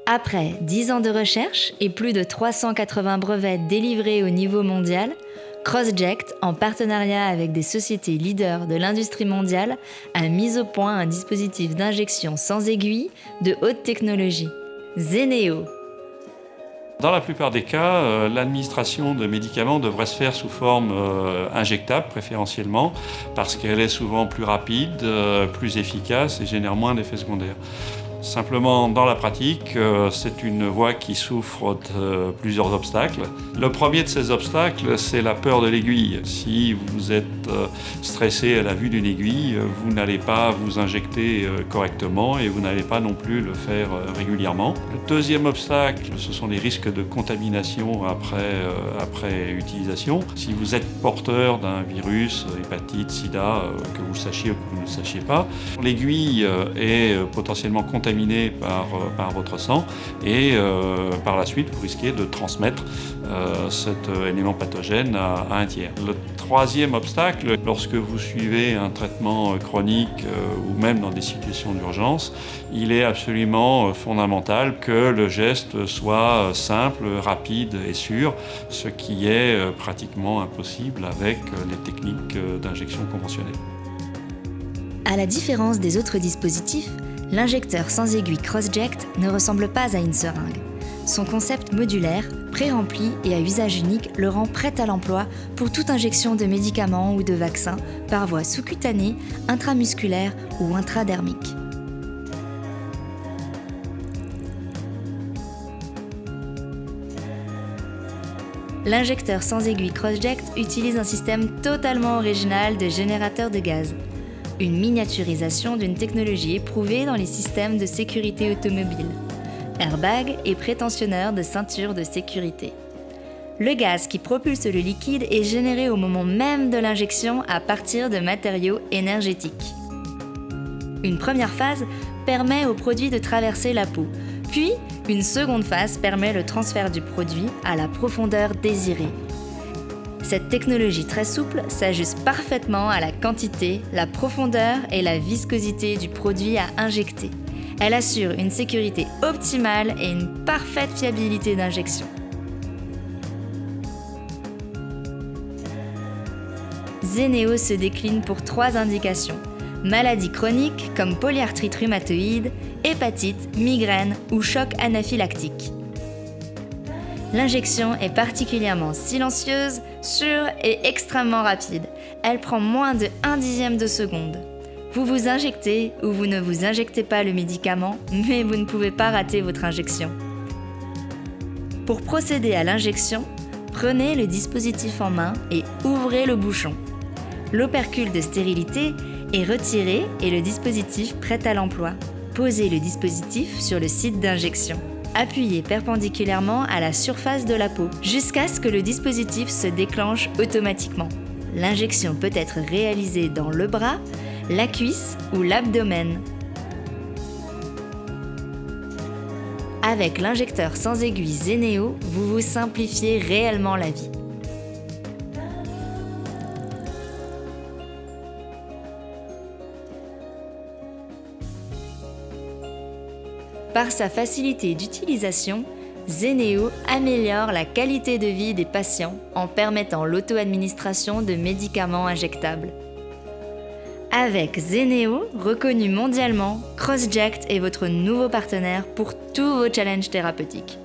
Après 10 ans de recherche et plus de 380 brevets délivrés au niveau mondial, Crossject, en partenariat avec des sociétés leaders de l'industrie mondiale, a mis au point un dispositif d'injection sans aiguille de haute technologie, Zeneo. Dans la plupart des cas, l'administration de médicaments devrait se faire sous forme injectable préférentiellement parce qu'elle est souvent plus rapide, plus efficace et génère moins d'effets secondaires. Simplement, dans la pratique, c'est une voie qui souffre de plusieurs obstacles. Le premier de ces obstacles, c'est la peur de l'aiguille. Si vous êtes stressé à la vue d'une aiguille, vous n'allez pas vous injecter correctement et vous n'allez pas non plus le faire régulièrement. Le deuxième obstacle, ce sont les risques de contamination après utilisation. Si vous êtes porteur d'un virus, hépatite, sida, que vous le sachiez ou que vous ne le sachiez pas, l'aiguille est potentiellement contaminée par votre sang et par la suite vous risquez de transmettre cet élément pathogène à un tiers. Le troisième obstacle, lorsque vous suivez un traitement chronique ou même dans des situations d'urgence, il est absolument fondamental que le geste soit simple, rapide et sûr, ce qui est pratiquement impossible avec les techniques d'injection conventionnelles. À la différence des autres dispositifs, l'injecteur sans aiguille Crossject ne ressemble pas à une seringue. Son concept modulaire, pré-rempli et à usage unique le rend prêt à l'emploi pour toute injection de médicaments ou de vaccins par voie sous-cutanée, intramusculaire ou intradermique. L'injecteur sans aiguille Crossject utilise un système totalement original de générateur de gaz. Une miniaturisation d'une technologie éprouvée dans les systèmes de sécurité automobile, airbag et prétensionneur de ceinture de sécurité. Le gaz qui propulse le liquide est généré au moment même de l'injection à partir de matériaux énergétiques. Une première phase permet au produit de traverser la peau, puis une seconde phase permet le transfert du produit à la profondeur désirée. Cette technologie très souple s'ajuste parfaitement à la quantité, la profondeur et la viscosité du produit à injecter. Elle assure une sécurité optimale et une parfaite fiabilité d'injection. Zeneo se décline pour 3 indications. Maladies chroniques comme polyarthrite rhumatoïde, hépatite, migraine ou choc anaphylactique. L'injection est particulièrement silencieuse, sûre et extrêmement rapide. Elle prend moins de 1/10 de seconde. Vous vous injectez ou vous ne vous injectez pas le médicament, mais vous ne pouvez pas rater votre injection. Pour procéder à l'injection, prenez le dispositif en main et ouvrez le bouchon. L'opercule de stérilité est retiré et le dispositif prêt à l'emploi. Posez le dispositif sur le site d'injection. Appuyez perpendiculairement à la surface de la peau jusqu'à ce que le dispositif se déclenche automatiquement. L'injection peut être réalisée dans le bras, la cuisse ou l'abdomen. Avec l'injecteur sans aiguille Zeneo, vous vous simplifiez réellement la vie. Par sa facilité d'utilisation, Zeneo améliore la qualité de vie des patients en permettant l'auto-administration de médicaments injectables. Avec Zeneo, reconnu mondialement, Crossject est votre nouveau partenaire pour tous vos challenges thérapeutiques.